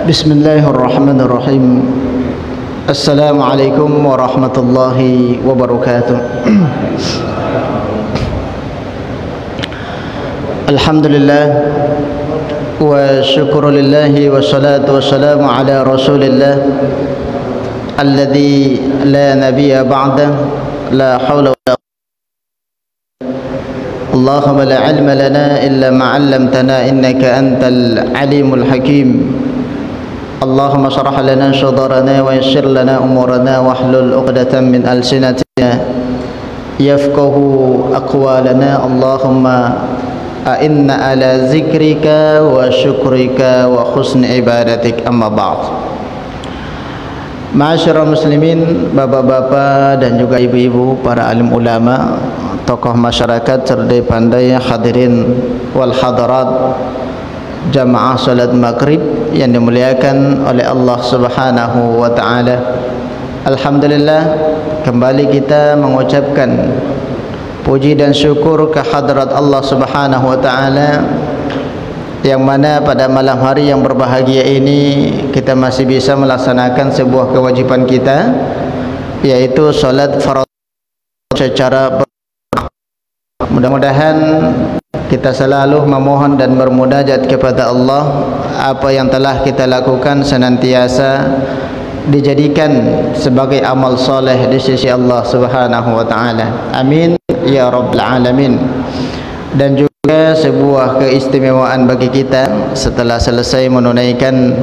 Bismillahirrahmanirrahim. Assalamualaikum warahmatullahi wabarakatuh. Alhamdulillah wa syukurulillahi wa salatu wa salamu ala rasulillah alladhi la nabiyya ba'da, la hawla wa la Allahumma la ilma lana illa ma 'allamtana innaka antal alimul hakim. Allahumma shrah lana sadrana wa yassir lana umurana wahlul 'uqdatam min alsinatina yafqahu aqwalana. Allahumma a'inna ala zikrika wa syukrika wa husni ibadatik, amma ba'd. Ma'asyiral muslimin, bapak-bapak dan juga ibu-ibu, para alim ulama, tokoh masyarakat, cerdas pandai, hadirin wal hadarat, jamaah salat maghrib yang dimuliakan oleh Allah Subhanahu wa taala. Alhamdulillah, kembali kita mengucapkan puji dan syukur ke hadrat Allah Subhanahu wa taala, yang mana pada malam hari yang berbahagia ini kita masih bisa melaksanakan sebuah kewajiban kita, yaitu salat fardu secara mudah-mudahan kita selalu memohon dan bermunajat kepada Allah. Apa yang telah kita lakukan senantiasa dijadikan sebagai amal soleh di sisi Allah Subhanahu wa taala. Amin ya rabbal alamin. Dan juga sebuah keistimewaan bagi kita setelah selesai menunaikan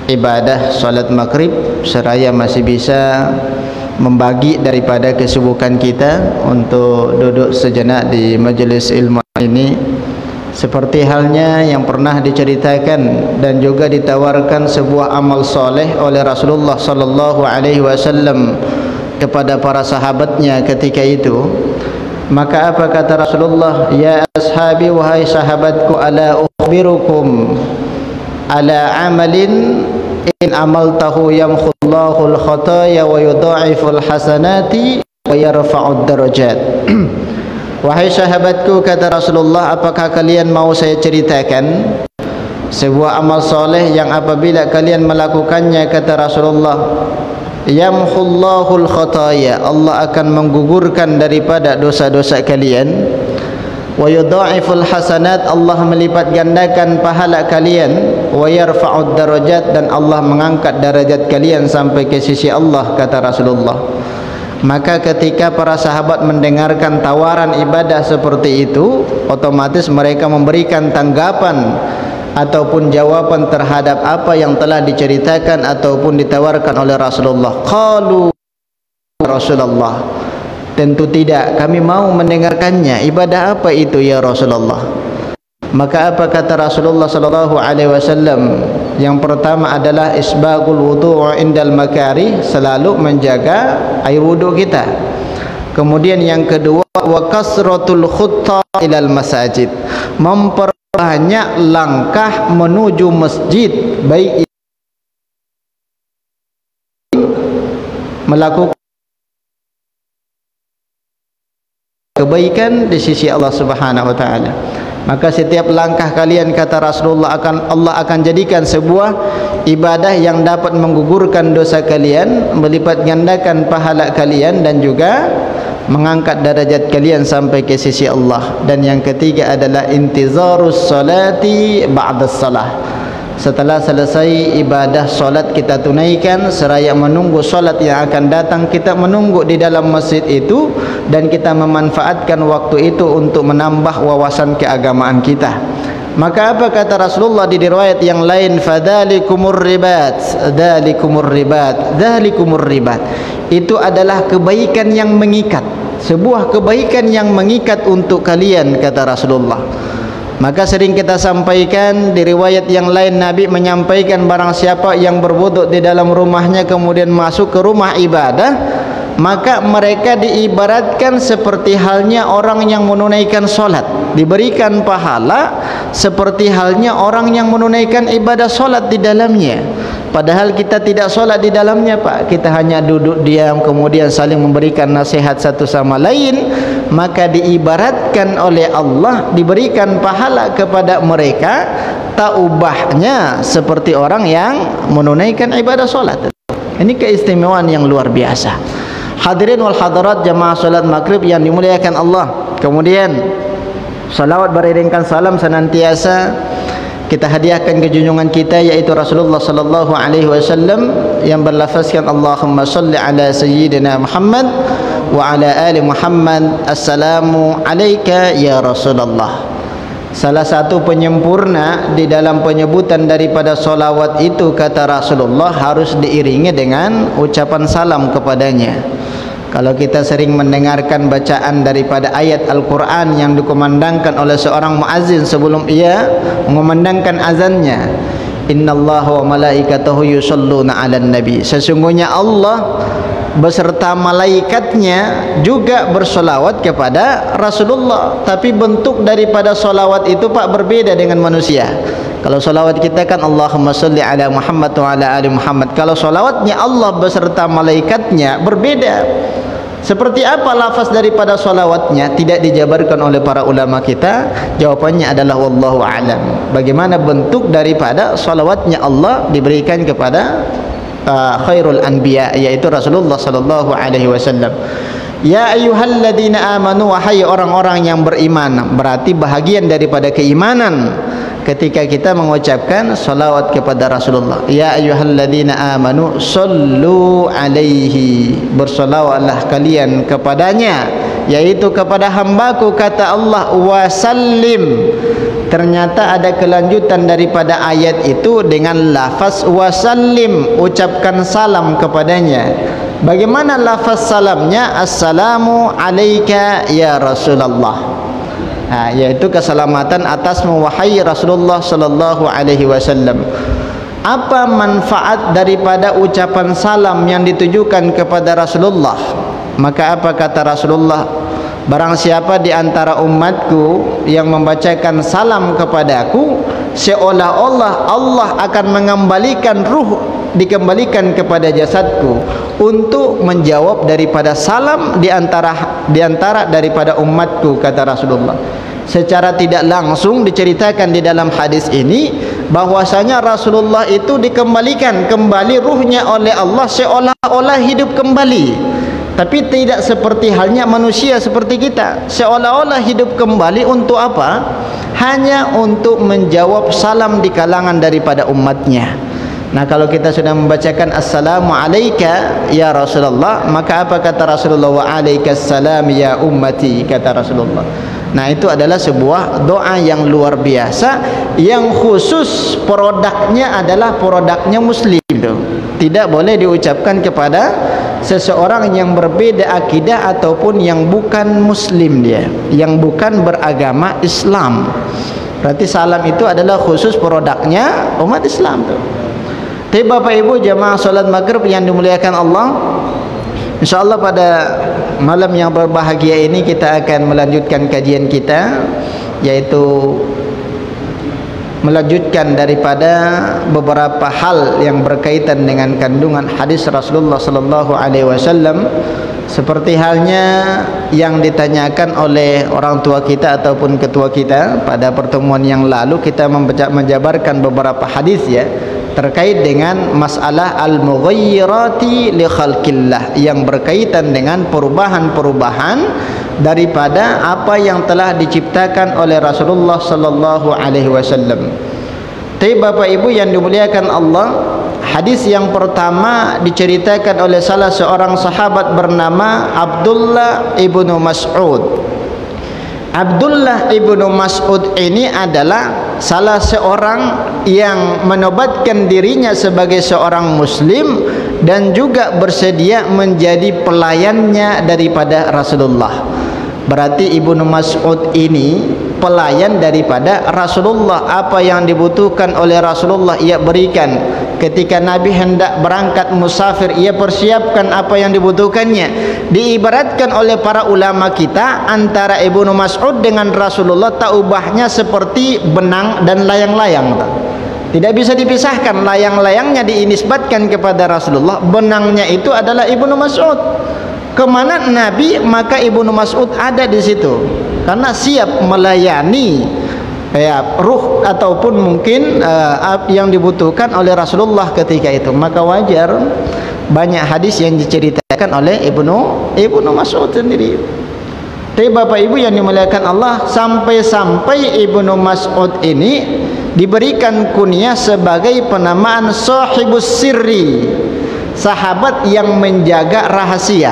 ibadah salat maghrib, seraya masih bisa membagi daripada kesibukan kita untuk duduk sejenak di majelis ilmu ini, seperti halnya yang pernah diceritakan dan juga ditawarkan sebuah amal soleh oleh Rasulullah sallallahu alaihi wasallam kepada para sahabatnya ketika itu. Maka apa kata Rasulullah? Ya ashabi, wahai sahabatku, ala ukhbirukum ala amalin in amaltahu yamhullahul khataya wa yudha'iful hasanati wa yarfa'ud darajat. Wahai sahabatku, kata Rasulullah, apakah kalian mau saya ceritakan sebuah amal soleh yang apabila kalian melakukannya, kata Rasulullah, yamhullahul khataya, Allah akan menggugurkan daripada dosa-dosa kalian, wa yudha'iful hasanat, Allah melipat gandakan pahala kalian, wa yarfa'ud darajat, dan Allah mengangkat derajat kalian sampai ke sisi Allah, kata Rasulullah. Maka ketika para sahabat mendengarkan tawaran ibadah seperti itu, otomatis mereka memberikan tanggapan ataupun jawaban terhadap apa yang telah diceritakan ataupun ditawarkan oleh Rasulullah. Qalu Rasulullah, tentu tidak, kami mau mendengarkannya. Ibadah apa itu ya Rasulullah? Maka apa kata Rasulullah sallallahu alaihi wasallam? Yang pertama adalah isbagul wudu' indal makari, selalu menjaga air wudu kita. Kemudian yang kedua, wa kasratul khutta ilal masajid, memperbanyak langkah menuju masjid, baik melakukan kebaikan di sisi Allah Subhanahu wa taala. Maka setiap langkah kalian, kata Rasulullah, Allah akan jadikan sebuah ibadah yang dapat menggugurkan dosa kalian, melipat gandakan pahala kalian, dan juga mengangkat derajat kalian sampai ke sisi Allah. Dan yang ketiga adalah intizarus salati ba'das salah. Setelah selesai ibadah solat kita tunaikan, seraya menunggu solat yang akan datang, kita menunggu di dalam masjid itu, dan kita memanfaatkan waktu itu untuk menambah wawasan keagamaan kita. Maka apa kata Rasulullah di riwayat yang lain? Fadzalikumur ribat, dzalikumur ribat, dzalikumur ribat. Itu adalah kebaikan yang mengikat, sebuah kebaikan yang mengikat untuk kalian, kata Rasulullah. Maka sering kita sampaikan di riwayat yang lain, Nabi menyampaikan barang siapa yang berwuduk di dalam rumahnya kemudian masuk ke rumah ibadah, maka mereka diibaratkan seperti halnya orang yang menunaikan solat, diberikan pahala seperti halnya orang yang menunaikan ibadah solat di dalamnya. Padahal kita tidak solat di dalamnya, Pak. Kita hanya duduk diam kemudian saling memberikan nasihat satu sama lain. Maka diibaratkan oleh Allah, diberikan pahala kepada mereka tak ubahnya seperti orang yang menunaikan ibadah solat. Ini keistimewaan yang luar biasa. Hadirin wal hadirat jamaah solat maghrib yang dimuliakan Allah. Kemudian salawat beriringkan salam senantiasa kita hadiahkan ke junjungan kita, yaitu Rasulullah sallallahu alaihi wasallam yang berlafazkan Allahumma shalli ala sayyidina Muhammad wa ala ali Muhammad. Assalamu alayka ya Rasulullah. Salah satu penyempurna di dalam penyebutan daripada solawat itu, kata Rasulullah, harus diiringi dengan ucapan salam kepadanya. Kalau kita sering mendengarkan bacaan daripada ayat Al-Quran yang dikumandangkan oleh seorang muazzin sebelum ia mengumandangkan azannya, innallaha wa malaikatahu yusholluna 'alan nabi, sesungguhnya Allah beserta malaikatnya juga bersolawat kepada Rasulullah. Tapi bentuk daripada solawat itu Pak berbeda dengan manusia. Kalau solawat kita kan Allahumma sholli ala Muhammad wa ala ali Muhammad. Kalau solawatnya Allah beserta malaikatnya berbeda. Seperti apa lafaz daripada solawatnya tidak dijabarkan oleh para ulama kita. Jawabannya adalah wallahu a'lam. Bagaimana bentuk daripada solawatnya Allah diberikan kepada khairul anbiya, yaitu Rasulullah sallallahu alaihi wasallam. Ya ayyuhalladzina amanu, wahai orang-orang yang beriman. Berarti bahagian daripada keimanan ketika kita mengucapkan salawat kepada Rasulullah. Ya ayyuhalladzina amanu sallu alaihi, bersalawatlah kalian kepadanya, yaitu kepada hambaku, kata Allah, wasallim. Ternyata ada kelanjutan daripada ayat itu dengan lafaz wasallim, ucapkan salam kepadanya. Bagaimana lafaz salamnya? Assalamu alayka ya Rasulullah. Yaitu keselamatan atasmu wahai Rasulullah sallallahu alaihi wasallam. Apa manfaat daripada ucapan salam yang ditujukan kepada Rasulullah? Maka apa kata Rasulullah? Barang siapa di antara umatku yang membacakan salam kepadaku, seolah-olah Allah akan mengembalikan ruh, dikembalikan kepada jasadku untuk menjawab daripada salam di antara daripada umatku, kata Rasulullah. Secara tidak langsung diceritakan di dalam hadis ini bahwasanya Rasulullah itu dikembalikan kembali ruhnya oleh Allah seolah-olah hidup kembali. Tapi tidak seperti halnya manusia seperti kita, seolah-olah hidup kembali. Untuk apa? Hanya untuk menjawab salam di kalangan daripada umatnya. Nah, kalau kita sudah membacakan assalamu alayka ya Rasulullah, maka apa kata Rasulullah? Wa alaikassalam ya ummati, kata Rasulullah. Nah, itu adalah sebuah doa yang luar biasa, yang khusus produknya adalah produknya muslim. Tidak boleh diucapkan kepada seseorang yang berbeda akidah ataupun yang bukan muslim, dia yang bukan beragama Islam. Berarti salam itu adalah khusus produknya umat Islam tuh. Tapi Bapak Ibu jamaah salat maghrib yang dimuliakan Allah, insyaallah pada malam yang berbahagia ini kita akan melanjutkan kajian kita, yaitu melanjutkan daripada beberapa hal yang berkaitan dengan kandungan hadis Rasulullah sallallahu alaihi wasallam, seperti halnya yang ditanyakan oleh orang tua kita ataupun ketua kita pada pertemuan yang lalu. Kita menjabarkan beberapa hadis ya terkait dengan masalah al-mughayyirati li khalqillah, yang berkaitan dengan perubahan-perubahan daripada apa yang telah diciptakan oleh Rasulullah sallallahu alaihi wasallam. Tapi Bapak Ibu yang dimuliakan Allah, hadis yang pertama diceritakan oleh salah seorang sahabat bernama Abdullah ibnu Mas'ud. Abdullah ibnu Mas'ud ini adalah salah seorang yang menobatkan dirinya sebagai seorang muslim dan juga bersedia menjadi pelayannya daripada Rasulullah. Berarti Ibnu Mas'ud ini pelayan daripada Rasulullah. Apa yang dibutuhkan oleh Rasulullah ia berikan. Ketika Nabi hendak berangkat musafir, ia persiapkan apa yang dibutuhkannya. Diibaratkan oleh para ulama kita antara Ibnu Mas'ud dengan Rasulullah tak ubahnya seperti benang dan layang-layang. Tidak bisa dipisahkan. Layang-layangnya dinisbatkan kepada Rasulullah, benangnya itu adalah Ibnu Mas'ud. Kemana Nabi, maka Ibnu Mas'ud ada di situ, karena siap melayani ya ruh ataupun mungkin yang dibutuhkan oleh Rasulullah ketika itu. Maka wajar banyak hadis yang diceritakan oleh Ibnu Mas'ud sendiri. Tapi Bapak Ibu yang dimuliakan Allah, sampai-sampai Ibnu Mas'ud ini diberikan kunyah sebagai penamaan sahibus sirri, sahabat yang menjaga rahasia.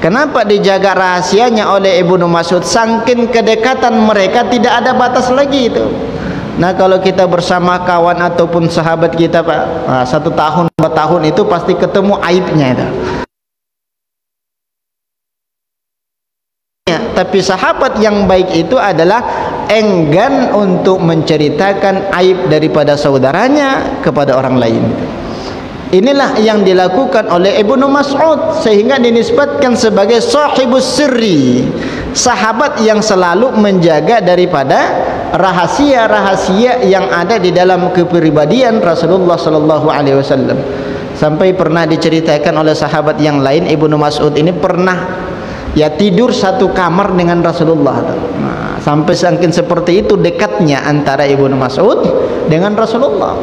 Kenapa dijaga rahasianya oleh Ibnu Mas'ud? Saking kedekatan mereka tidak ada batas lagi itu. Nah, kalau kita bersama kawan ataupun sahabat kita Pak, 1 tahun 2 tahun itu pasti ketemu aibnya itu. Tapi sahabat yang baik itu adalah enggan untuk menceritakan aib daripada saudaranya kepada orang lain. Inilah yang dilakukan oleh Ibnu Mas'ud sehingga dinisbatkan sebagai sahibus sirri, sahabat yang selalu menjaga daripada rahasia-rahasia yang ada di dalam kepribadian Rasulullah sallallahu alaihi wasallam. Sampai pernah diceritakan oleh sahabat yang lain, Ibnu Mas'ud ini pernah tidur satu kamar dengan Rasulullah. Nah, sampai saking seperti itu dekatnya antara Ibnu Mas'ud dengan Rasulullah.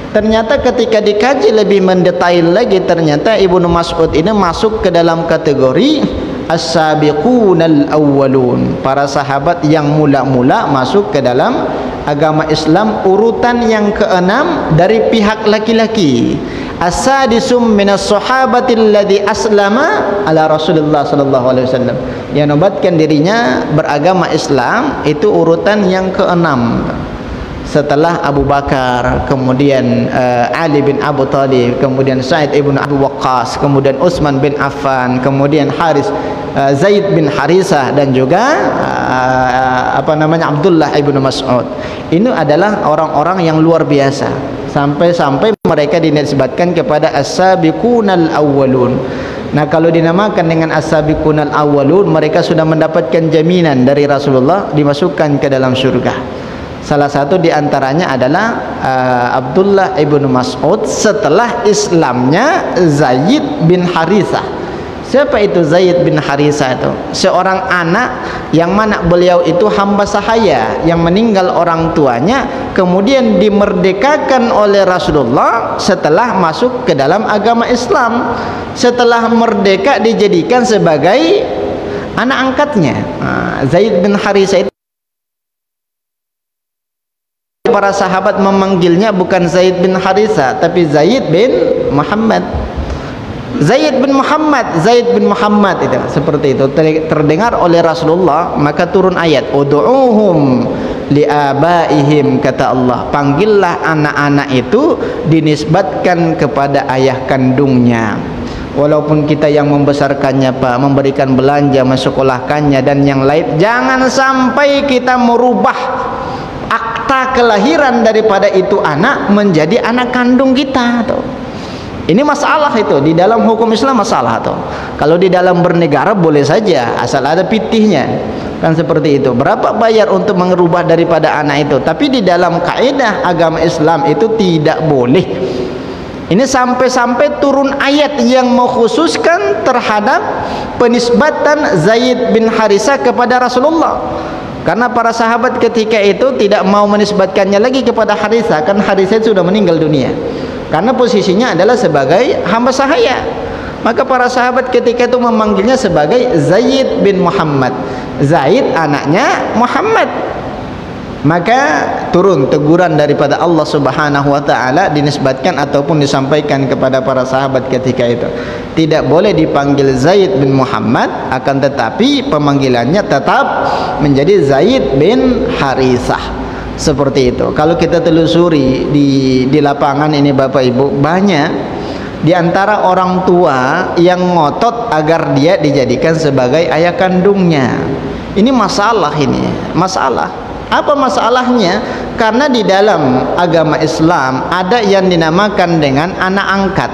Ternyata ketika dikaji lebih mendetail lagi, ternyata Ibnu Mas'ud ini masuk ke dalam kategori as-sabiqunal awwalun, para sahabat yang mula-mula masuk ke dalam agama Islam, urutan yang ke-6 dari pihak laki-laki. As-sadisum minas sahabatil ladzi aslama ala Rasulullah sallallahu alaihi wasallam, yang nobatkan dirinya beragama Islam, itu urutan yang ke-6 setelah Abu Bakar, kemudian Ali bin Abu Thalib, kemudian Sa'id ibn Abi Waqqas, kemudian Utsman bin Affan, kemudian Zaid bin Harisah, dan juga Abdullah ibn Mas'ud. Ini adalah orang-orang yang luar biasa, sampai-sampai mereka dinisbatkan kepada as-sabiqunal awwalun. Nah, kalau dinamakan dengan as-sabiqunal awwalun, mereka sudah mendapatkan jaminan dari Rasulullah dimasukkan ke dalam surga. Salah satu diantaranya adalah Abdullah ibn Mas'ud setelah Islamnya Zaid bin Harisah. Siapa itu Zaid bin Harisah itu? Seorang anak yang mana beliau itu hamba sahaya yang meninggal orang tuanya, kemudian dimerdekakan oleh Rasulullah setelah masuk ke dalam agama Islam. Setelah merdeka dijadikan sebagai anak angkatnya. Zaid bin Harisah itu, para sahabat memanggilnya bukan Zaid bin Harisah, tapi Zaid bin Muhammad. Zaid bin Muhammad itu seperti itu terdengar oleh Rasulullah, maka turun ayat ud'uhum liabaihim, kata Allah, panggillah anak-anak itu dinisbatkan kepada ayah kandungnya. Walaupun kita yang membesarkannya Pak, memberikan belanja, mensekolahkannya dan yang lain, jangan sampai kita merubah akta kelahiran daripada itu anak menjadi anak kandung kita tuh. Ini masalah itu di dalam hukum Islam, masalah tuh. Kalau di dalam bernegara boleh saja asal ada pitihnya, kan seperti itu. Berapa bayar untuk merubah daripada anak itu? Tapi di dalam kaidah agama Islam itu tidak boleh. Ini sampai-sampai turun ayat yang mengkhususkan terhadap penisbatan Zaid bin Harisah kepada Rasulullah. Karena para sahabat ketika itu tidak mau menisbatkannya lagi kepada Harisah, kan Harisah sudah meninggal dunia. Karena posisinya adalah sebagai hamba sahaya. Maka para sahabat ketika itu memanggilnya sebagai Zaid bin Muhammad. Zaid anaknya Muhammad. Maka turun teguran daripada Allah Subhanahu wa taala dinisbatkan ataupun disampaikan kepada para sahabat ketika itu. Tidak boleh dipanggil Zaid bin Muhammad, akan tetapi pemanggilannya tetap menjadi Zaid bin Harisah. Seperti itu. Kalau kita telusuri di lapangan ini Bapak Ibu, banyak di antara orang tua yang ngotot agar dia dijadikan sebagai ayah kandungnya. Ini masalah ini. Masalah. Apa masalahnya? Karena di dalam agama Islam ada yang dinamakan dengan anak angkat.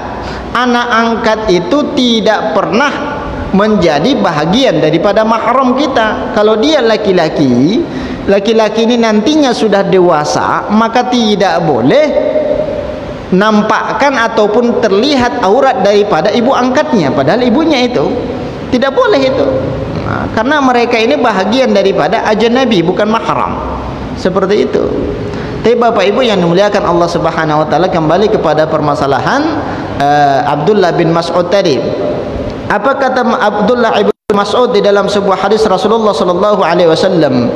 Anak angkat itu tidak pernah menjadi bahagian daripada mahram kita. Kalau dia laki-laki ini nantinya sudah dewasa, maka tidak boleh nampakkan ataupun terlihat aurat daripada ibu angkatnya, padahal ibunya itu tidak boleh itu. Nah, karena mereka ini bahagian daripada ajnabi, bukan mahram. Seperti itu. Tapi Bapak Ibu yang dimuliakan Allah Subhanahu wa taala, kembali kepada permasalahan Abdullah bin Mas'ud tadi. Apa kata Abdullah bin Mas'ud di dalam sebuah hadis Rasulullah sallallahu alaihi wasallam?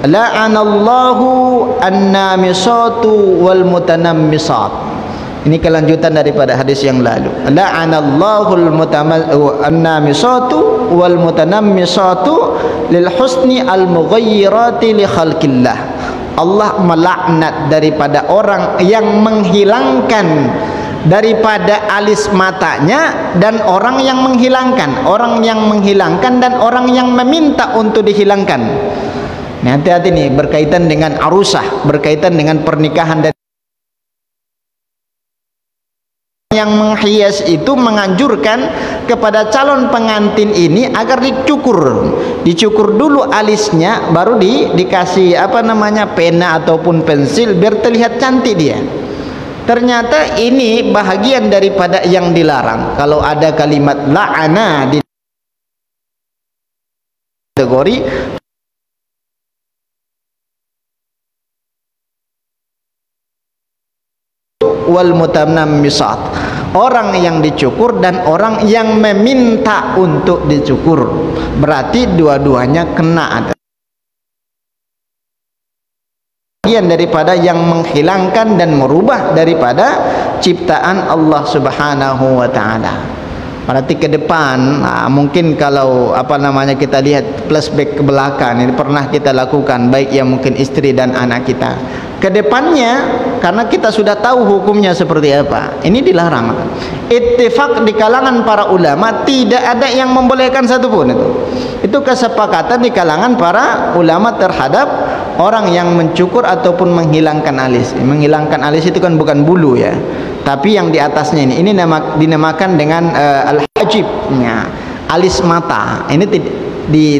La'anallahu an-namisatu wal mutanammisat. Ini kelanjutan daripada hadis yang lalu. La'anallahu an-namisatu wal mutanammisatu lil husni al-mughayyirati li khalqillah. Allah melaknat daripada orang yang menghilangkan daripada alis matanya dan orang yang menghilangkan, dan orang yang meminta untuk dihilangkan. Nah, hati-hati nih, berkaitan dengan arusah, berkaitan dengan pernikahan. Dan yang menghias itu menganjurkan kepada calon pengantin ini agar dicukur dulu alisnya, baru dikasih pena ataupun pensil biar terlihat cantik dia. Ternyata ini bahagian daripada yang dilarang. Kalau ada kalimat la'ana di kategori wal mutanammisat, orang yang dicukur dan orang yang meminta untuk dicukur, berarti dua-duanya kena. Bagian daripada yang menghilangkan dan merubah daripada ciptaan Allah Subhanahu wa taala. Berarti ke depan mungkin kalau kita lihat flashback ke belakang, ini pernah kita lakukan, baik yang mungkin istri dan anak kita. Ke depannya, karena kita sudah tahu hukumnya seperti apa, ini dilarang. Ittifaq di kalangan para ulama, tidak ada yang membolehkan satupun itu. Itu kesepakatan di kalangan para ulama terhadap orang yang mencukur ataupun menghilangkan alis. Menghilangkan alis itu kan bukan bulu ya, tapi yang di atasnya ini dinamakan dengan al-hajib, alis mata. Ini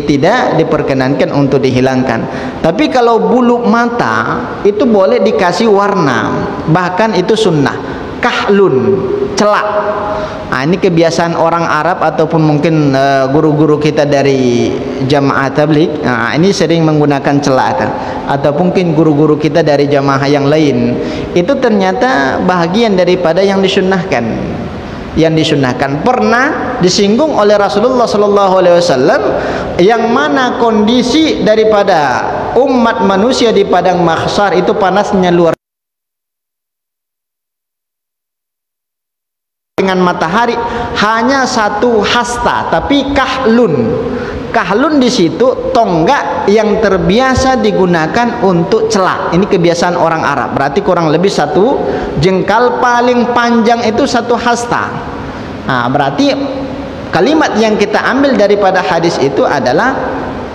tidak diperkenankan untuk dihilangkan. Tapi kalau bulu mata itu boleh dikasih warna, bahkan itu sunnah. Kahlun, celak. Ini kebiasaan orang Arab ataupun mungkin guru-guru kita dari jamaah tabligh. Ini sering menggunakan celak, ataupun mungkin guru-guru kita dari jamaah yang lain. Itu ternyata bahagian daripada yang disunnahkan. Pernah disinggung oleh Rasulullah sallallahu alaihi wasallam, yang mana kondisi daripada umat manusia di padang mahsyar itu panasnya luar dengan matahari hanya satu hasta, tapi kahlun di situ tonggak yang terbiasa digunakan untuk celak. Ini kebiasaan orang Arab. Berarti kurang lebih satu jengkal, paling panjang itu satu hasta. Berarti kalimat yang kita ambil daripada hadis itu adalah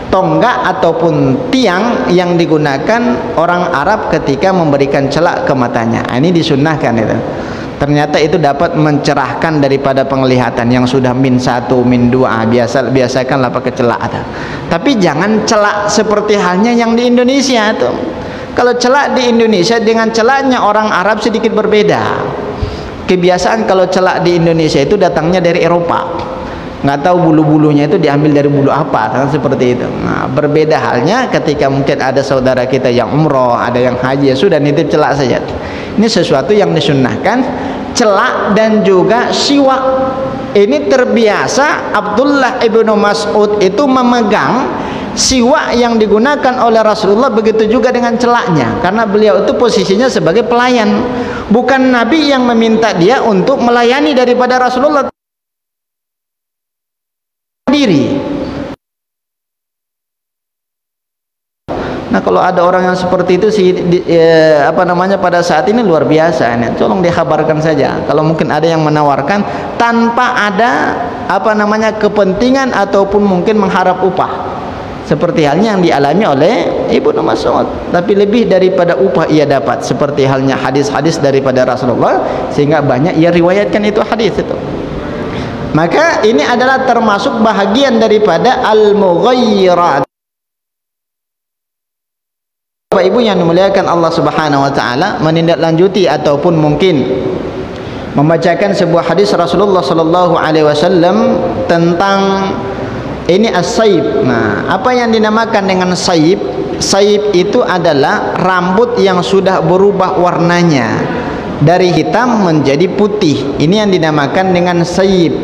tonggak ataupun tiang yang digunakan orang Arab ketika memberikan celak ke matanya. Ini disunnahkan itu. Ternyata itu dapat mencerahkan daripada penglihatan yang sudah min 1, min 2. Biasakanlah pakai celak. Tapi jangan celak seperti halnya yang di Indonesia tuh. Kalau celak di Indonesia dengan celaknya orang Arab sedikit berbeda. Kebiasaan kalau celak di Indonesia itu datangnya dari Eropa. Nggak tahu bulu-bulunya itu diambil dari bulu apa, kan seperti itu. Berbeda halnya ketika mungkin ada saudara kita yang umroh, ada yang haji, ya sudah nitip celak saja. Ini sesuatu yang disunnahkan, celak dan juga siwak. Ini terbiasa Abdullah ibnu Mas'ud itu memegang siwak yang digunakan oleh Rasulullah, begitu juga dengan celaknya, karena beliau itu posisinya sebagai pelayan, bukan Nabi yang meminta dia untuk melayani daripada Rasulullah sendiri. Nah, kalau ada orang yang seperti itu pada saat ini luar biasa. Tolong dikhabarkan saja. Kalau mungkin ada yang menawarkan tanpa ada kepentingan ataupun mungkin mengharap upah. Seperti halnya yang dialami oleh Ibnu Mas'ud. Tapi lebih daripada upah ia dapat. Seperti halnya hadis-hadis daripada Rasulullah, sehingga banyak ia riwayatkan itu hadis itu. Maka ini adalah termasuk bahagian daripada al-mughayyirat. Bapak Ibu yang dimuliakan Allah Subhanahu wa taala, menindaklanjuti ataupun mungkin membacakan sebuah hadis Rasulullah sallallahu alaihi wasallam tentang ini as-saib. Nah, apa yang dinamakan dengan saib? Saib itu adalah rambut yang sudah berubah warnanya dari hitam menjadi putih. Ini yang dinamakan dengan saib.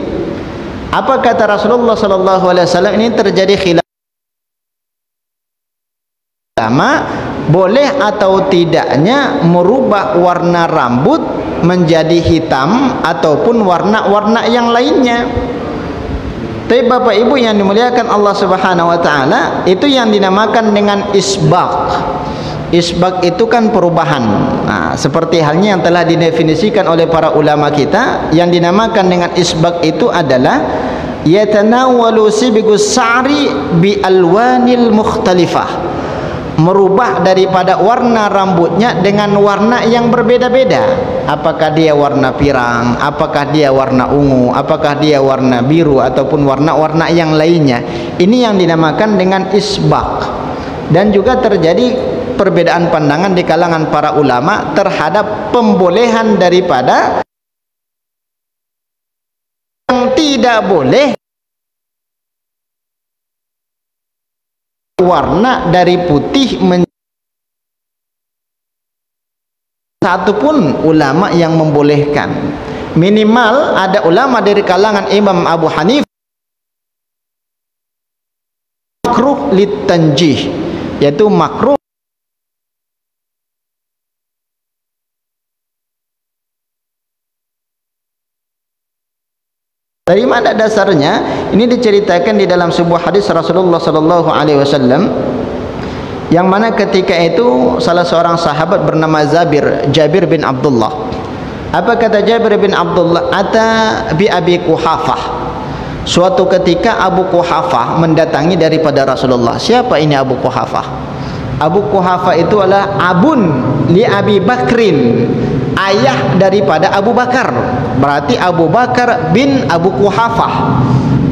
Apa kata Rasulullah sallallahu alaihi wasallam? Ini terjadi khilaf ulama, boleh atau tidaknya merubah warna rambut menjadi hitam ataupun warna-warna yang lainnya. Tapi Bapak Ibu yang dimuliakan Allah Subhanahu wa taala, itu yang dinamakan dengan isbaq. Isbaq itu kan perubahan. Nah, seperti halnya yang telah didefinisikan oleh para ulama kita, yang dinamakan dengan isbaq itu adalah yatanawwalu sibgus sa'ri bi alwanil mukhtalifah. Merubah daripada warna rambutnya dengan warna yang berbeda-beda. Apakah dia warna pirang, apakah dia warna ungu, apakah dia warna biru ataupun warna-warna yang lainnya. Ini yang dinamakan dengan isbaq. Dan juga terjadi perbedaan pandangan di kalangan para ulama terhadap pembolehan daripada yang tidak boleh warna dari putih satu pun ulama yang membolehkan. Minimal ada ulama dari kalangan Imam Abu Hanifah makruh litanjih, yaitu makruh Dari mana dasarnya? Ini diceritakan di dalam sebuah hadis Rasulullah sallallahu alaihi wasallam, yang mana ketika itu salah seorang sahabat bernama Jabir bin Abdullah. Apa kata Jabir bin Abdullah? Ata bi Abi Quhafah. Suatu ketika Abu Quhafah mendatangi daripada Rasulullah. Siapa ini Abu Quhafah? Abu Quhafah itu adalah abun li Abi Bakrin, ayah daripada Abu Bakar. Berarti Abu Bakar bin Abu Quhafah.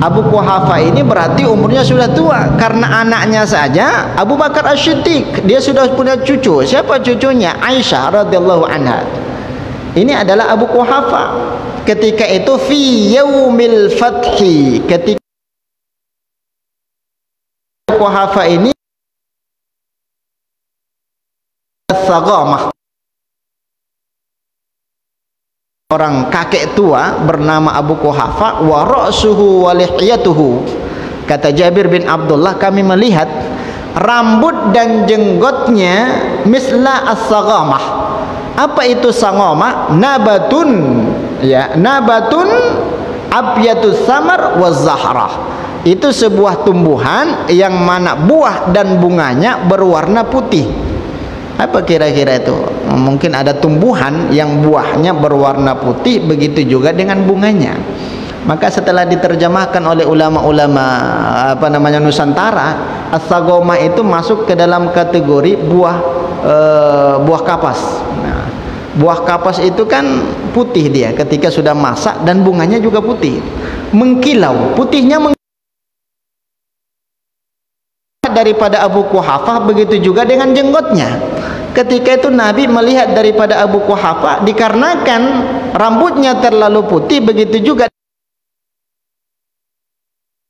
Abu Quhafah ini berarti umurnya sudah tua, karena anaknya saja Abu Bakar As-Siddiq, dia sudah punya cucu. Siapa cucunya? Aisyah radhiyallahu anha. Ini adalah Abu Quhafah. Ketika itu fi yaumil fathi, ketika Abu Quhafah ini Saghamah, orang kakek tua bernama Abu Quhafah, wa ra'suhu wa lihiyatuhu. Kata Jabir bin Abdullah, kami melihat rambut dan jenggotnya misla as-saghamah. Apa itu saghamah? Nabatun, ya, nabatun abyatus samar wa zahrah. Itu sebuah tumbuhan yang mana buah dan bunganya berwarna putih. Apa kira-kira itu? Mungkin ada tumbuhan yang buahnya berwarna putih, begitu juga dengan bunganya. Maka setelah diterjemahkan oleh ulama-ulama Nusantara, as-saghamah itu masuk ke dalam kategori buah kapas. Nah, buah kapas itu kan putih dia ketika sudah masak, dan bunganya juga putih, mengkilau, putihnya daripada Abu Quhafah, begitu juga dengan jenggotnya. Ketika itu Nabi melihat daripada Abu Quhafah, dikarenakan rambutnya terlalu putih, begitu juga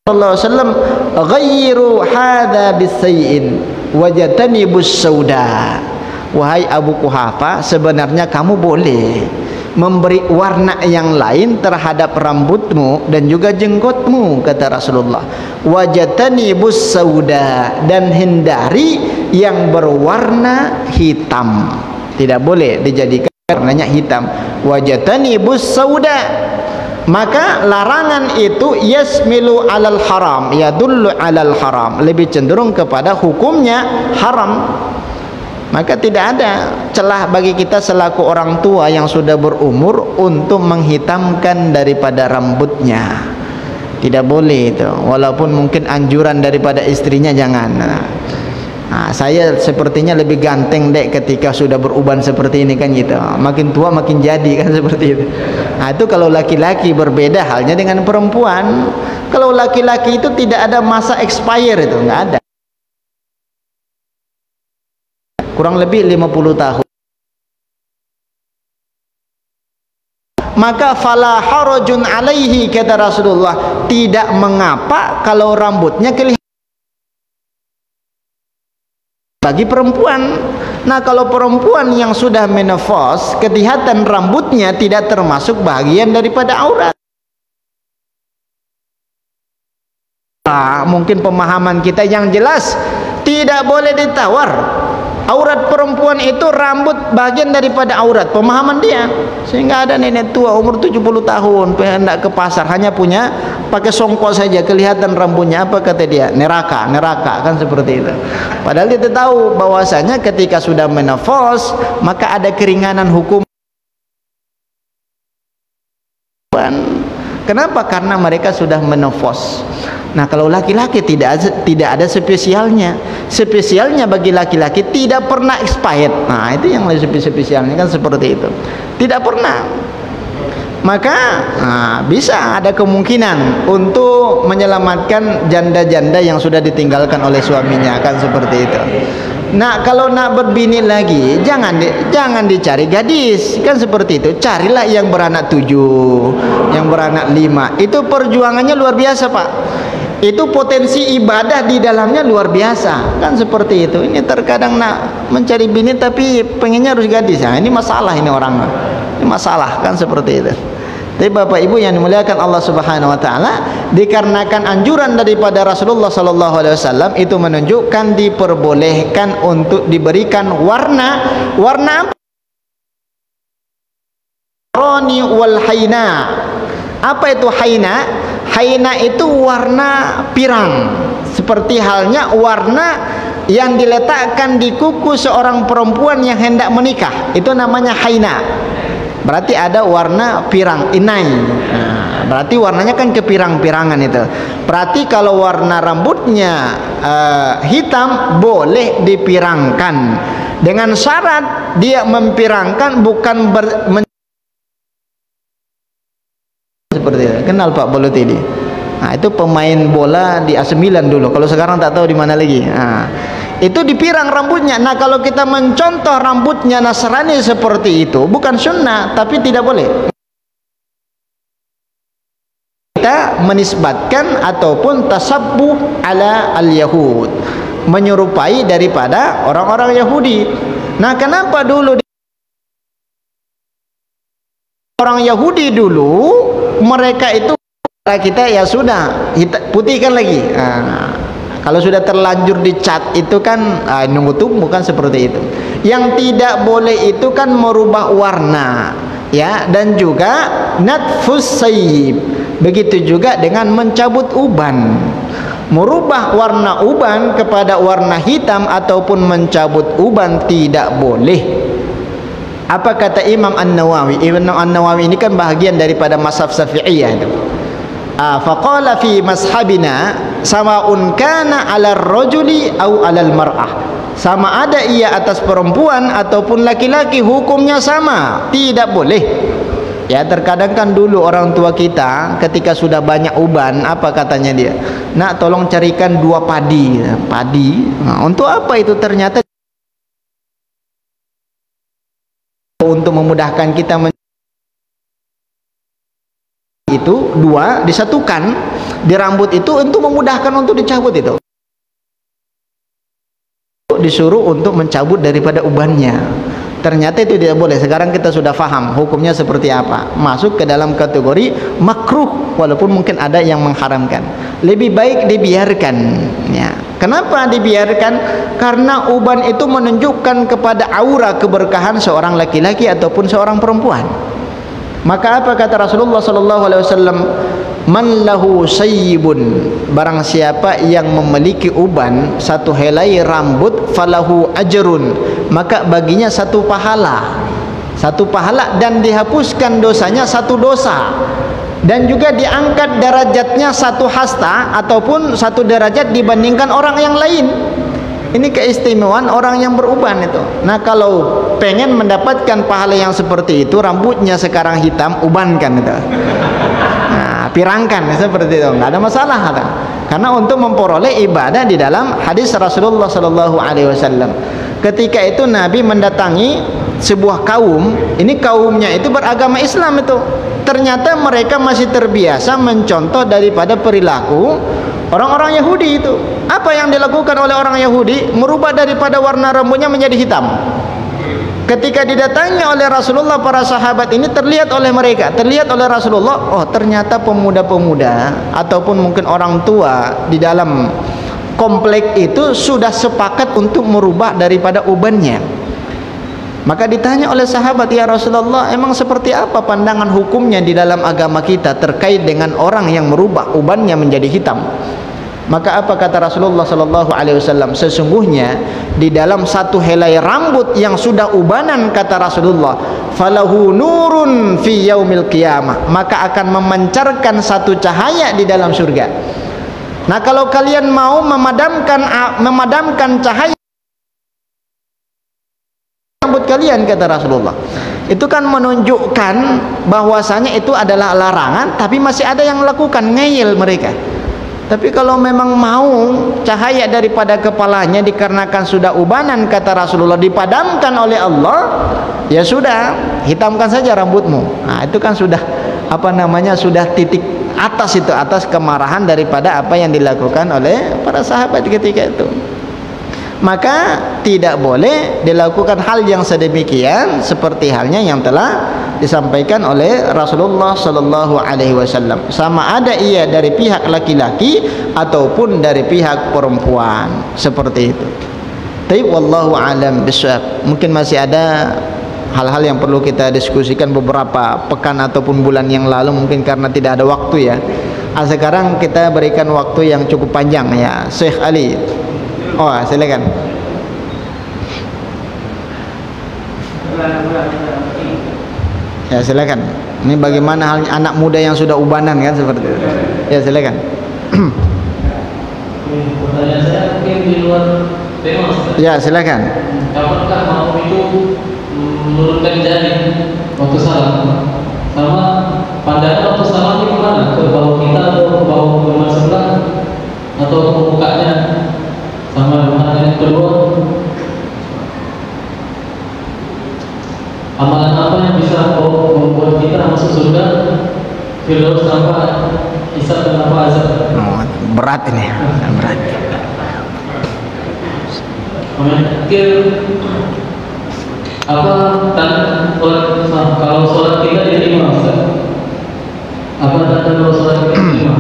sallallahu alaihi wasallam, ghayru hadza bisayyin wajtanibus sauda. Wahai Abu Quhafah, sebenarnya kamu boleh memberi warna yang lain terhadap rambutmu dan juga jenggotmu, kata Rasulullah. Wajtanibus sauda, dan hindari yang berwarna hitam. Tidak boleh dijadikan warnanya hitam. Wajtanibus sauda. Maka larangan itu yasmilu alal haram, yadullu alal haram, lebih cenderung kepada hukumnya haram. Maka tidak ada celah bagi kita selaku orang tua yang sudah berumur untuk menghitamkan daripada rambutnya. Tidak boleh itu, walaupun mungkin anjuran daripada istrinya jangan. Nah, saya sepertinya lebih ganteng dek ketika sudah beruban seperti ini kan gitu. Makin tua makin jadi kan seperti itu. Nah, itu kalau laki-laki, berbeda halnya dengan perempuan. Kalau laki-laki itu tidak ada masa expire, itu nggak ada. Kurang lebih 50 tahun. Maka fala harajun alaihi, kata Rasulullah, tidak mengapa kalau rambutnya kelihatan bagi perempuan. Nah, kalau perempuan yang sudah menopause, kelihatan rambutnya tidak termasuk bagian daripada aurat. Mungkin pemahaman kita yang jelas tidak boleh ditawar. Aurat perempuan itu rambut bagian daripada aurat, pemahaman dia. Sehingga ada nenek tua umur 70 tahun hendak ke pasar, hanya punya pakai songkok saja, kelihatan rambutnya. Apa kata dia? Neraka, neraka, kan seperti itu. Padahal dia tahu bahwasanya ketika sudah menopause maka ada keringanan hukum. Kenapa? Karena mereka sudah menopause. Nah, kalau laki-laki tidak ada spesialnya. Spesialnya bagi laki-laki tidak pernah expired. Nah, itu yang lebih spesialnya, kan seperti itu. Tidak pernah. Maka bisa ada kemungkinan untuk menyelamatkan janda-janda yang sudah ditinggalkan oleh suaminya, kan seperti itu. Nah, kalau nak berbini lagi, jangan dicari gadis, kan seperti itu. Carilah yang beranak 7, yang beranak 5. Itu perjuangannya luar biasa, Pak. Itu potensi ibadah di dalamnya luar biasa, kan seperti itu. Ini terkadang nak mencari bini tapi pengennya harus gadis. Nah, ini masalah, ini orang. Ini masalah, kan seperti itu. Tapi Bapak Ibu yang dimuliakan Allah Subhanahu wa taala, dikarenakan anjuran daripada Rasulullah sallallahu alaihi wasallam itu menunjukkan diperbolehkan untuk diberikan warna apa? Roni wal haina. Apa itu haina? Haina itu warna pirang, seperti halnya warna yang diletakkan di kuku seorang perempuan yang hendak menikah. Itu namanya haina. Berarti ada warna pirang, inai. Nah, berarti warnanya kan kepirang-pirangan itu. Berarti kalau warna rambutnya hitam boleh dipirangkan, dengan syarat dia mempirangkan bukan seperti itu. Kenal Pak Bolut ini? Nah, itu pemain bola di A9 dulu. Kalau sekarang tak tahu di mana lagi. Nah, itu dipirang rambutnya. Nah, kalau kita mencontoh rambutnya Nasrani seperti itu, bukan sunnah, tapi tidak boleh. Kita menisbatkan ataupun tasabbuh ala al-Yahud, menyerupai daripada orang-orang Yahudi. Nah, kenapa dulu orang Yahudi dulu mereka itu, kita ya sudah putihkan lagi. Kalau sudah terlanjur dicat itu kan nunggu tumbuh, kan seperti itu. Yang tidak boleh itu kan merubah warna, ya, dan juga natfus sayyib. Begitu juga dengan mencabut uban. Merubah warna uban kepada warna hitam ataupun mencabut uban tidak boleh. Apa kata Imam An-Nawawi? Imam An-Nawawi ini kan bahagian daripada mazhab Syafi'iyah itu. Faqala fi mashabina sawa'un kana 'ala ar-rajuli aw 'ala al-mar'ah. Sama ada ia atas perempuan ataupun laki-laki, hukumnya sama, tidak boleh. Ya, terkadang kan dulu orang tua kita ketika sudah banyak uban, apa katanya dia? Nak, tolong carikan 2 padi. Padi. Nah, untuk apa itu? Ternyata untuk memudahkan kita itu 2 disatukan di rambut itu untuk memudahkan untuk dicabut. Itu disuruh untuk mencabut daripada ubannya. Ternyata itu tidak boleh. Sekarang kita sudah faham hukumnya seperti apa, masuk ke dalam kategori makruh, walaupun mungkin ada yang mengharamkan. Lebih baik dibiarkan, ya. Kenapa dibiarkan? Karena uban itu menunjukkan kepada aura keberkahan seorang laki-laki ataupun seorang perempuan. Maka apa kata Rasulullah sallallahu alaihi wasallam? Man lahu sayyibun, barang siapa yang memiliki uban, satu helai rambut, falahu ajrun, maka baginya 1 pahala. 1 pahala, dan dihapuskan dosanya 1 dosa. Dan juga diangkat derajatnya 1 hasta ataupun 1 derajat dibandingkan orang yang lain. Ini keistimewaan orang yang beruban itu. Nah, kalau pengen mendapatkan pahala yang seperti itu, rambutnya sekarang hitam, ubankan itu. Nah, pirangkan seperti itu, nggak ada masalah. Karena untuk memperoleh ibadah di dalam hadis Rasulullah sallallahu alaihi wasallam. Ketika itu Nabi mendatangi sebuah kaum, ini kaumnya itu beragama Islam itu. Ternyata mereka masih terbiasa mencontoh daripada perilaku Orang-orang Yahudi itu, apa yang dilakukan oleh orang Yahudi? Merubah daripada warna rambutnya menjadi hitam. Ketika didatangi oleh Rasulullah, para sahabat ini terlihat oleh mereka, terlihat oleh Rasulullah, oh ternyata pemuda-pemuda ataupun mungkin orang tua di dalam komplek itu sudah sepakat untuk merubah daripada ubannya. Maka ditanya oleh sahabat, ya Rasulullah, emang seperti apa pandangan hukumnya di dalam agama kita terkait dengan orang yang merubah ubannya menjadi hitam? Maka apa kata Rasulullah sallallahu alaihi wasallam? Sesungguhnya di dalam satu helai rambut yang sudah ubanan, kata Rasulullah, falahu nurun fi yaumil qiyamah, maka akan memancarkan satu cahaya di dalam surga. Nah, kalau kalian mau memadamkan cahaya rambut kalian, kata Rasulullah, itu kan menunjukkan bahwasanya itu adalah larangan, tapi masih ada yang melakukan, ngeyel mereka. Tapi kalau memang mau cahaya daripada kepalanya dikarenakan sudah ubanan, kata Rasulullah, dipadamkan oleh Allah, ya sudah, hitamkan saja rambutmu. Nah, itu kan sudah sudah titik atas, itu atas kemarahan daripada apa yang dilakukan oleh para sahabat ketika itu. Maka tidak boleh dilakukan hal yang sedemikian seperti halnya yang telah disampaikan oleh Rasulullah sallallahu alaihi wasallam, sama ada ia dari pihak laki-laki ataupun dari pihak perempuan, seperti itu. Tapi wallahu alam bishawab. Mungkin masih ada hal-hal yang perlu kita diskusikan beberapa pekan ataupun bulan yang lalu, mungkin karena tidak ada waktu ya. Sekarang kita berikan waktu yang cukup panjang ya, Syekh Ali. Oh, silakan. Ya, silakan. Ini bagaimana halnya anak muda yang sudah ubanan kan seperti itu. Ya, silakan. Pertanyaan saya mungkin di luar tema. Ya, silakan. Apakah mau itu menurunkan jari waktu salam? Sama pandangan waktu salam itu mana? Ke bawah kita atau ke bawah teman sebelah atau ke mukanya? Sama pertanyaan kedua, amalan apa yang bisa membuat kita masuk surga, Firdaus tanpa hisab dan tanpa azab? Berat ini, berat. Apa kalau sholat kita diterima, Ustaz? Apa tanda kalau sholat kita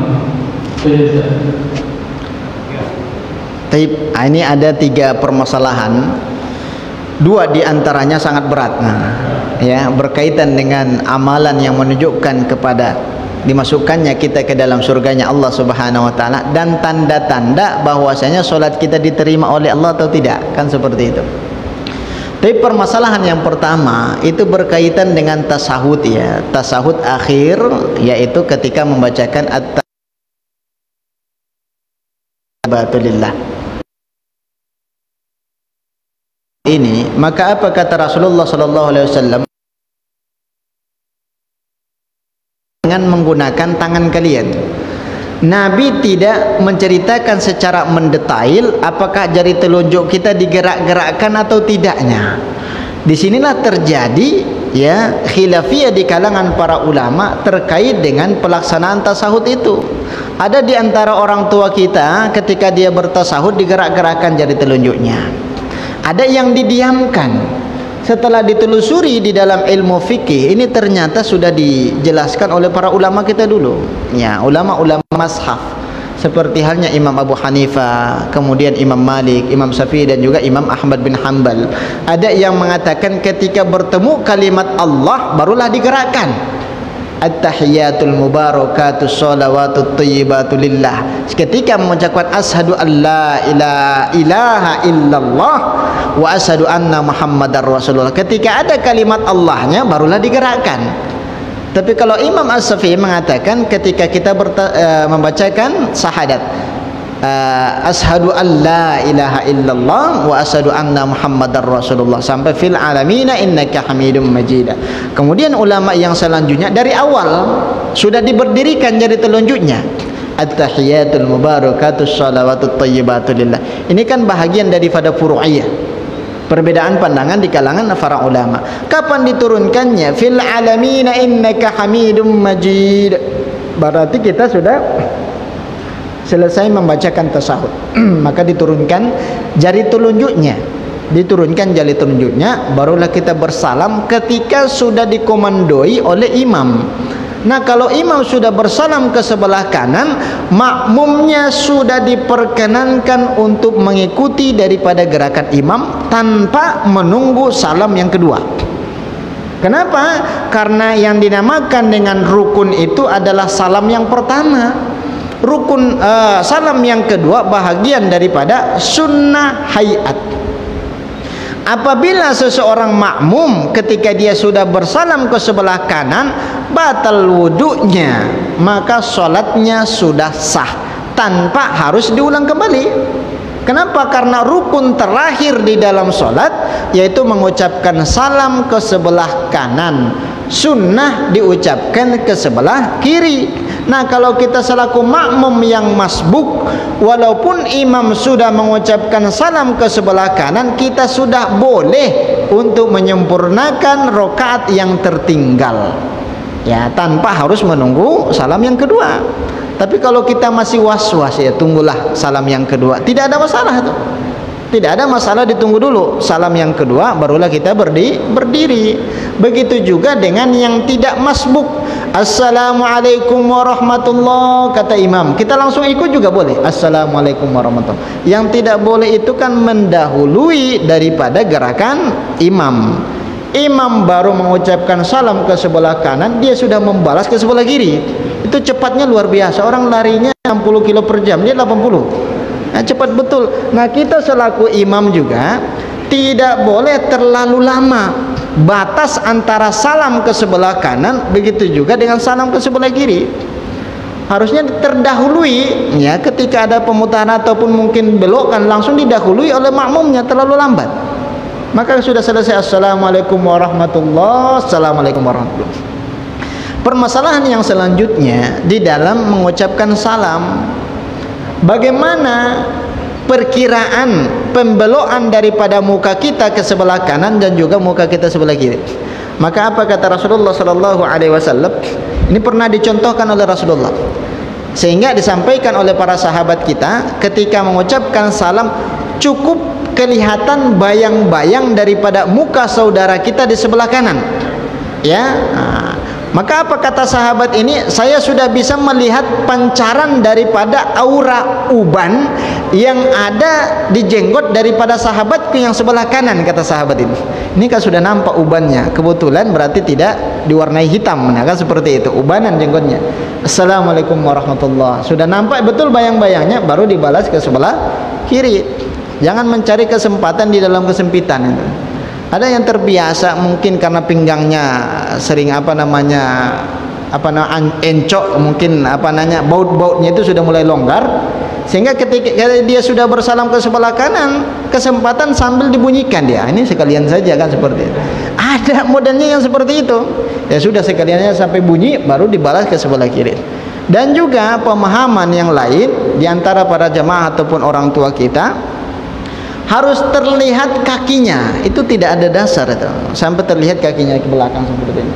diterima? Ini ada 3 permasalahan. 2 diantaranya sangat berat, ya, berkaitan dengan amalan yang menunjukkan kepada dimasukkannya kita ke dalam surganya Allah Subhanahu wa taala, dan tanda-tanda bahwasanya solat kita diterima oleh Allah atau tidak, kan seperti itu. Tapi permasalahan yang pertama itu berkaitan dengan tasahud, ya, tasahud akhir, yaitu ketika membacakan at-tahiyatulillah ini. Maka apa kata Rasulullah sallallahu alaihi wasallam? Dengan menggunakan tangan kalian. Nabi tidak menceritakan secara mendetail apakah jari telunjuk kita digerak-gerakkan atau tidaknya. Disinilah terjadi, ya, khilafiyah di kalangan para ulama terkait dengan pelaksanaan tasahud itu. Ada di antara orang tua kita ketika dia bertasahud digerak-gerakkan jari telunjuknya. Ada yang didiamkan. Setelah ditelusuri di dalam ilmu fikih, ini ternyata sudah dijelaskan oleh para ulama kita dulu, ya, ulama-ulama mazhab, seperti halnya Imam Abu Hanifah, kemudian Imam Malik, Imam Syafi'i, dan juga Imam Ahmad bin Hanbal. Ada yang mengatakan ketika bertemu kalimat Allah barulah digerakkan. At-tahiyatul mubarakatus sholawatut thayyibatu lillah. Ketika mengucapkan asyhadu an la ilaha illallah wa asyhadu anna muhammadar rasulullah, ketika ada kalimat Allahnya barulah digerakkan. Tapi kalau Imam As-Syafi'i mengatakan ketika kita membacakan syahadat asyhadu an la ilaha illallah wa asyhadu anna muhammadar rasulullah sampai fil alamina innaka hamidum majid. Kemudian ulama yang selanjutnya dari awal sudah diberdirikan jari telunjuknya, at-tahiyatul mubarakatus shalawatut thayyibatu lillah. Ini kan bahagian daripada furu'iyah, perbedaan pandangan di kalangan para ulama. Kapan diturunkannya? Fil alamina innaka hamidum majid. Berarti kita sudah selesai membacakan tasyahud maka diturunkan jari telunjuknya, barulah kita bersalam ketika sudah dikomandoi oleh imam. Nah, kalau imam sudah bersalam ke sebelah kanan, makmumnya sudah diperkenankan untuk mengikuti daripada gerakan imam tanpa menunggu salam yang kedua. Kenapa? Karena yang dinamakan dengan rukun itu adalah salam yang pertama. Salam yang kedua bahagian daripada sunnah hayat. Apabila seseorang makmum ketika dia sudah bersalam ke sebelah kanan batal wudunya, maka solatnya sudah sah tanpa harus diulang kembali. Kenapa? Karena rukun terakhir di dalam solat yaitu mengucapkan salam ke sebelah kanan, sunnah diucapkan ke sebelah kiri. Nah, kalau kita selaku makmum yang masbuk, walaupun imam sudah mengucapkan salam ke sebelah kanan, kita sudah boleh untuk menyempurnakan rakaat yang tertinggal, ya, tanpa harus menunggu salam yang kedua. Tapi kalau kita masih was-was, ya tunggulah salam yang kedua, tidak ada masalah tuh. Tidak ada masalah, ditunggu dulu salam yang kedua barulah kita berdiri. Begitu juga dengan yang tidak masbuk. Assalamualaikum warahmatullahi, kata imam, kita langsung ikut juga boleh. Assalamualaikum warahmatullahi. Yang tidak boleh itu kan mendahului daripada gerakan imam. Imam baru mengucapkan salam ke sebelah kanan, dia sudah membalas ke sebelah kiri. Itu cepatnya luar biasa. Orang larinya 60 kilo per jam, dia 80. Nah, cepat betul. Nah, kita selaku imam juga tidak boleh terlalu lama. Batas antara salam ke sebelah kanan begitu juga dengan salam ke sebelah kiri harusnya terdahului, ya, ketika ada pemutaran ataupun mungkin belokan langsung didahului oleh makmumnya, terlalu lambat maka sudah selesai assalamualaikum warahmatullahi, assalamualaikum warahmatullahi. Permasalahan yang selanjutnya di dalam mengucapkan salam, bagaimana perkiraan pembelokan daripada muka kita ke sebelah kanan dan juga muka kita sebelah kiri. Maka apa kata Rasulullah sallallahu alaihi wasallam? Ini pernah dicontohkan oleh Rasulullah, sehingga disampaikan oleh para sahabat kita ketika mengucapkan salam cukup kelihatan bayang-bayang daripada muka saudara kita di sebelah kanan, ya. Maka apa kata sahabat ini? Saya sudah bisa melihat pancaran daripada aura uban yang ada di jenggot daripada sahabatku yang sebelah kanan, kata sahabat ini. Ini kan sudah nampak ubannya, kebetulan berarti tidak diwarnai hitam, nah kan seperti itu, ubanan jenggotnya. Assalamualaikum warahmatullahi. Sudah nampak betul bayang-bayangnya, baru dibalas ke sebelah kiri. Jangan mencari kesempatan di dalam kesempitan itu. Ada yang terbiasa mungkin karena pinggangnya sering encok, mungkin baut-bautnya itu sudah mulai longgar, sehingga ketika dia sudah bersalam ke sebelah kanan, kesempatan sambil dibunyikan dia. Ini sekalian saja kan seperti itu. Ada modelnya yang seperti itu. Ya sudah sekaliannya sampai bunyi baru dibalas ke sebelah kiri. Dan juga pemahaman yang lain di antara para jamaah ataupun orang tua kita, harus terlihat kakinya, itu tidak ada dasar itu sampai terlihat kakinya ke belakang seperti ini.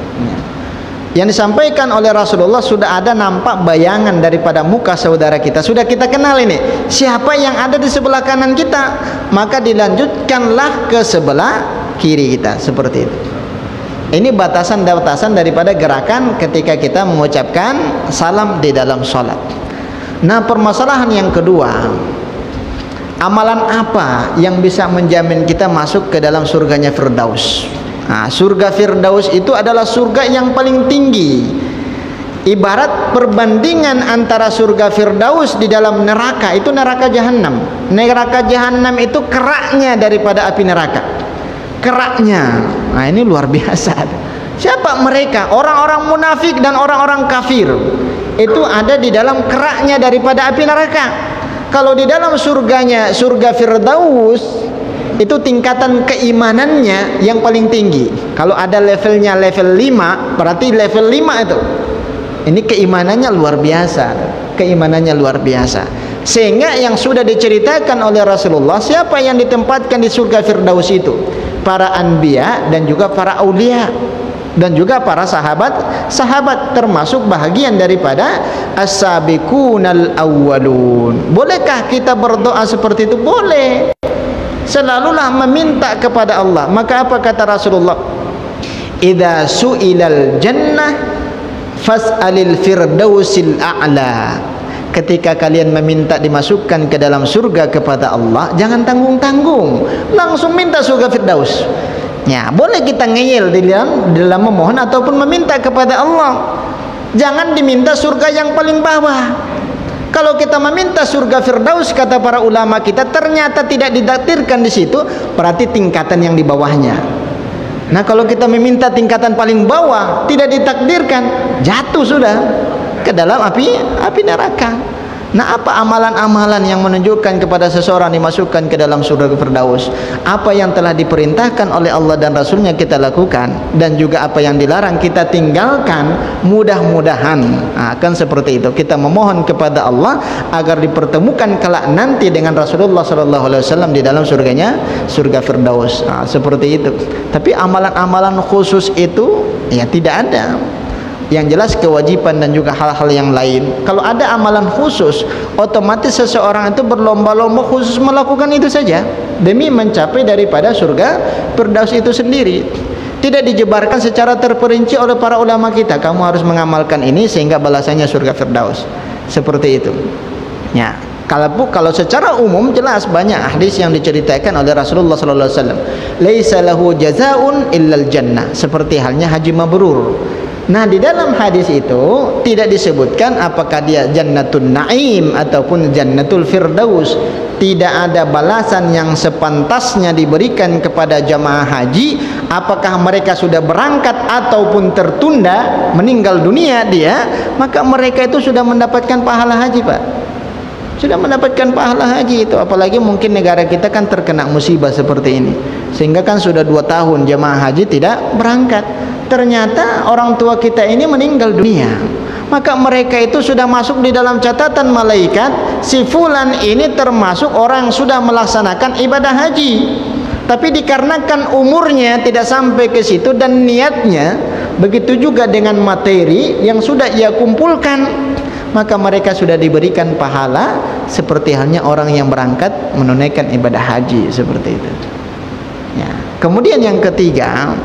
Yang disampaikan oleh Rasulullah sudah ada nampak bayangan daripada muka saudara kita, sudah kita kenal ini siapa yang ada di sebelah kanan kita, maka dilanjutkanlah ke sebelah kiri kita, seperti itu. Ini batasan-batasan daripada gerakan ketika kita mengucapkan salam di dalam sholat. Nah, permasalahan yang kedua, amalan apa yang bisa menjamin kita masuk ke dalam surganya Firdaus? Nah, surga Firdaus itu adalah surga yang paling tinggi. Ibarat perbandingan antara surga Firdaus di dalam neraka, itu neraka jahanam. Neraka jahanam itu keraknya daripada api neraka. Keraknya. Nah, ini luar biasa. Siapa mereka? Orang-orang munafik dan orang-orang kafir. Itu ada di dalam keraknya daripada api neraka. Kalau di dalam surganya, surga Firdaus, itu tingkatan keimanannya yang paling tinggi. Kalau ada levelnya level 5, berarti level 5 itu. Ini keimanannya luar biasa. Keimanannya luar biasa. Sehingga yang sudah diceritakan oleh Rasulullah, siapa yang ditempatkan di surga Firdaus itu? Para anbiya dan juga para aulia. dan juga para sahabat termasuk bahagian daripada as-sabiqunal awwalun. Bolehkah kita berdoa seperti itu? Boleh. Selalulah meminta kepada Allah. Maka apa kata Rasulullah? Idza su'ilal jannah fas'alil firdausil a'la. Ketika kalian meminta dimasukkan ke dalam surga kepada Allah, jangan tanggung-tanggung, langsung minta surga firdaus. Ya, boleh kita ngeyel di dalam memohon ataupun meminta kepada Allah. Jangan diminta surga yang paling bawah. Kalau kita meminta surga firdaus, kata para ulama kita, ternyata tidak ditakdirkan di situ, berarti tingkatan yang di bawahnya. Nah, kalau kita meminta tingkatan paling bawah, tidak ditakdirkan, jatuh sudah ke dalam api neraka. Nah, apa amalan-amalan yang menunjukkan kepada seseorang dimasukkan ke dalam surga firdaus? Apa yang telah diperintahkan oleh Allah dan Rasulnya kita lakukan, dan juga apa yang dilarang kita tinggalkan. Mudah-mudahan akan seperti itu. Kita memohon kepada Allah agar dipertemukan kelak nanti dengan Rasulullah SAW di dalam surganya, surga firdaus. Seperti itu. Tapi amalan-amalan khusus itu ya tidak ada. Yang jelas kewajiban dan juga hal-hal yang lain. Kalau ada amalan khusus, otomatis seseorang itu berlomba-lomba khusus melakukan itu saja demi mencapai daripada surga firdaus itu sendiri. Tidak dijebarkan secara terperinci oleh para ulama kita. Kamu harus mengamalkan ini sehingga balasannya surga firdaus. Seperti itu. Ya. Kalau secara umum jelas banyak hadis yang diceritakan oleh Rasulullah sallallahu alaihi wasallam. Laisa lahu jazaa'un illal jannah. Seperti halnya haji mabrur. Nah, di dalam hadis itu tidak disebutkan apakah dia jannatun na'im ataupun jannatul firdaus. Tidak ada balasan yang sepantasnya diberikan kepada jamaah haji, apakah mereka sudah berangkat ataupun tertunda, meninggal dunia dia, maka mereka itu sudah mendapatkan pahala haji, Pak. Sudah mendapatkan pahala haji itu. Apalagi mungkin negara kita kan terkena musibah seperti ini, sehingga kan sudah 2 tahun jamaah haji tidak berangkat. Ternyata orang tua kita ini meninggal dunia, maka mereka itu sudah masuk di dalam catatan malaikat. Si fulan ini termasuk orang yang sudah melaksanakan ibadah haji, tapi dikarenakan umurnya tidak sampai ke situ dan niatnya, begitu juga dengan materi yang sudah ia kumpulkan, maka mereka sudah diberikan pahala seperti halnya orang yang berangkat menunaikan ibadah haji, seperti itu. Ya. Kemudian yang ketiga,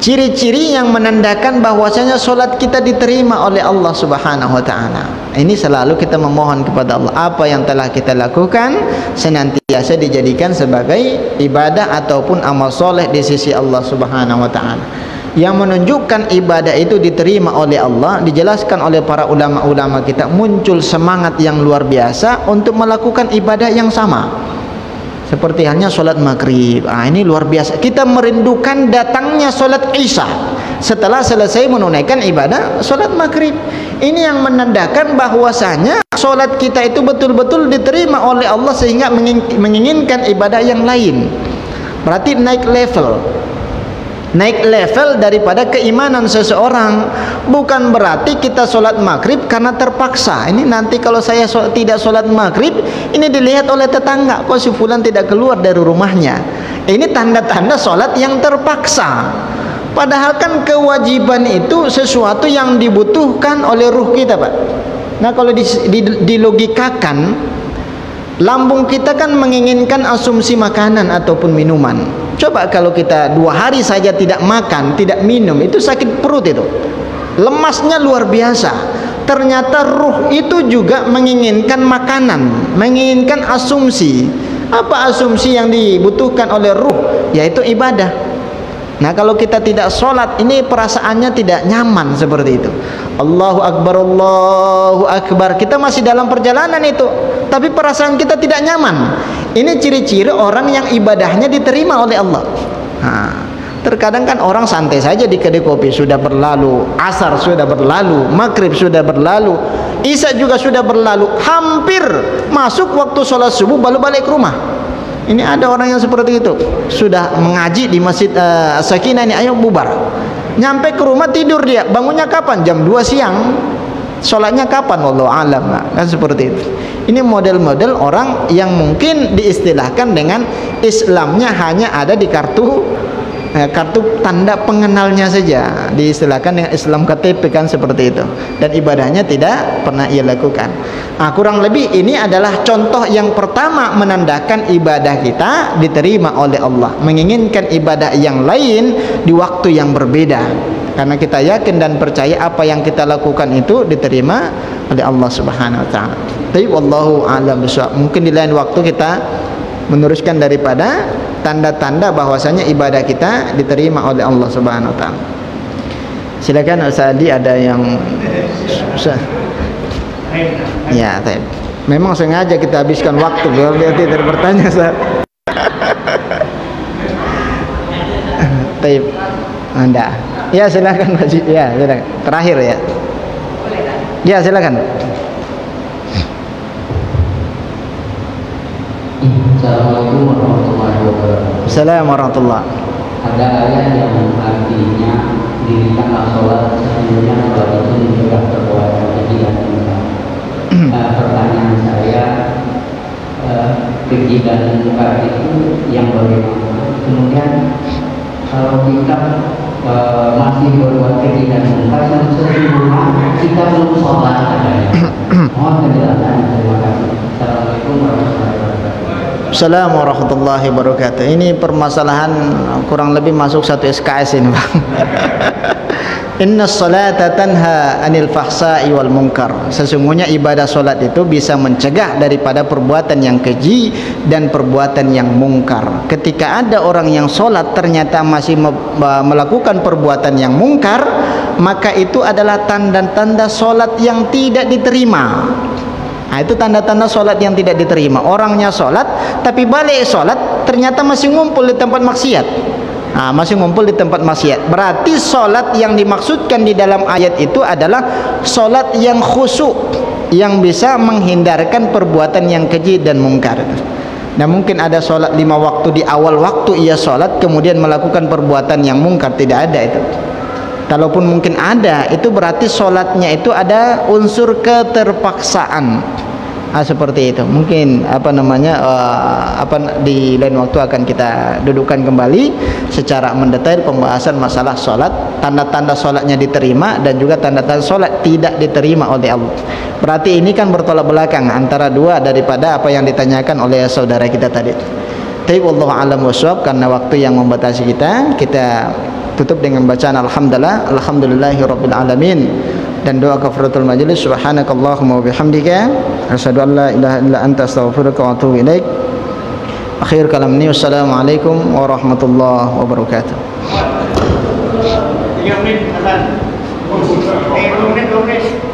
ciri-ciri yang menandakan bahwasanya solat kita diterima oleh Allah Subhanahu wa taala. Ini selalu kita memohon kepada Allah, apa yang telah kita lakukan senantiasa dijadikan sebagai ibadah ataupun amal soleh di sisi Allah Subhanahu wa taala. Yang menunjukkan ibadah itu diterima oleh Allah, dijelaskan oleh para ulama-ulama kita, muncul semangat yang luar biasa untuk melakukan ibadah yang sama. Seperti halnya solat maghrib. Ini luar biasa. Kita merindukan datangnya solat isya setelah selesai menunaikan ibadah solat maghrib. Ini yang menandakan bahwasanya solat kita itu betul-betul diterima oleh Allah, sehingga menginginkan ibadah yang lain. Berarti naik level daripada keimanan seseorang. Bukan berarti kita solat maghrib karena terpaksa. Ini nanti kalau saya tidak solat maghrib, ini dilihat oleh tetangga, kok si fulan tidak keluar dari rumahnya. Ini tanda-tanda solat yang terpaksa. Padahal kan kewajiban itu sesuatu yang dibutuhkan oleh ruh kita, Pak. Nah, kalau dilogikakan, lambung kita kan menginginkan asumsi makanan ataupun minuman. Coba kalau kita 2 hari saja tidak makan, tidak minum, itu sakit perut itu. Lemasnya luar biasa. Ternyata ruh itu juga menginginkan makanan, menginginkan asumsi. Apa asumsi yang dibutuhkan oleh ruh? Yaitu ibadah. Nah, kalau kita tidak sholat, ini perasaannya tidak nyaman seperti itu. Allahu Akbar, Allahu Akbar. Kita masih dalam perjalanan itu, tapi perasaan kita tidak nyaman. Ini ciri-ciri orang yang ibadahnya diterima oleh Allah. Terkadang kan orang santai saja di kedai kopi, sudah berlalu, asar sudah berlalu, maghrib sudah berlalu, isya juga sudah berlalu, hampir masuk waktu sholat subuh baru balik ke rumah. Ini ada orang yang seperti itu, sudah mengaji di masjid Sakinah ini, ayo bubar, nyampe ke rumah tidur dia. Bangunnya kapan? Jam 2 siang. Sholatnya kapan? Wallahu alam. Kan seperti itu. Ini model-model orang yang mungkin diistilahkan dengan Islamnya hanya ada di kartu kartu tanda pengenalnya saja, diistilahkan dengan Islam KTP kan seperti itu, dan ibadahnya tidak pernah ia lakukan. Kurang lebih ini adalah contoh yang pertama menandakan ibadah kita diterima oleh Allah, menginginkan ibadah yang lain di waktu yang berbeda, karena kita yakin dan percaya apa yang kita lakukan itu diterima oleh Allah Subhanahu wa taala. Tapi wallahu a'lam bishawab. Mungkin di lain waktu kita meneruskan daripada tanda-tanda bahwasanya ibadah kita diterima oleh Allah Subhanahu wa taala. Silakan Ustaz Adi, ada yang ya, saya memang sengaja kita habiskan waktu biar dia tidak bertanya, Ustaz. Taib. Anda. Ya, silakan Pak. Ya, silakan. Terakhir ya. Ya, silakan. Assalamualaikum warahmatullahi wabarakatuh. Assalamualaikum warahmatullahi. Ada ayat yang artinya dirikanlah sholat sesungguhnya sholat itu mencegah perbuatan keji dan munkar. Pertanyaan saya, keji dan munkar itu yang bagaimana? Kemudian kalau kita masih berbuat keji dan munkar yang sesungguhnya kita belum sholat katanya. Mohon penjelasan. Terima kasih. Assalamualaikum warahmatullahi wabarakatuh. Assalamualaikum warahmatullahi wabarakatuh. Ini permasalahan kurang lebih masuk satu SKS ini, Bang. Inna salata tanha anil fahsa'i wal munkar. Sesungguhnya ibadah solat itu bisa mencegah daripada perbuatan yang keji dan perbuatan yang mungkar. Ketika ada orang yang solat ternyata masih melakukan perbuatan yang mungkar, maka itu adalah tanda-tanda solat yang tidak diterima. Nah, itu tanda-tanda solat yang tidak diterima. Orangnya solat, tapi balik solat ternyata masih ngumpul di tempat maksiat. Nah, masih ngumpul di tempat maksiat. Berarti solat yang dimaksudkan di dalam ayat itu adalah solat yang khusyuk, yang bisa menghindarkan perbuatan yang keji dan mungkar. Nah, mungkin ada solat 5 waktu, di awal waktu ia solat kemudian melakukan perbuatan yang mungkar, tidak ada itu. Kalaupun mungkin ada, itu berarti solatnya itu ada unsur keterpaksaan. Seperti itu. Mungkin di lain waktu akan kita dudukkan kembali secara mendetail pembahasan masalah solat, tanda-tanda solatnya diterima dan juga tanda-tanda solat tidak diterima oleh Allah. Berarti ini kan bertolak belakang antara dua daripada apa yang ditanyakan oleh saudara kita tadi. Tapi wallahu a'lam bishawab, karena waktu yang membatasi kita tutup dengan bacaan alhamdulillahirabbil alamin dan doa kafaratul majelis. Subhanakallahumma wa bihamdika asyhadu an la ilaha illa anta astaghfiruka wa atubu ilaik. Akhir kalam ini, wassalamualaikum warahmatullahi wabarakatuh. 3 menit azan. 2 menit.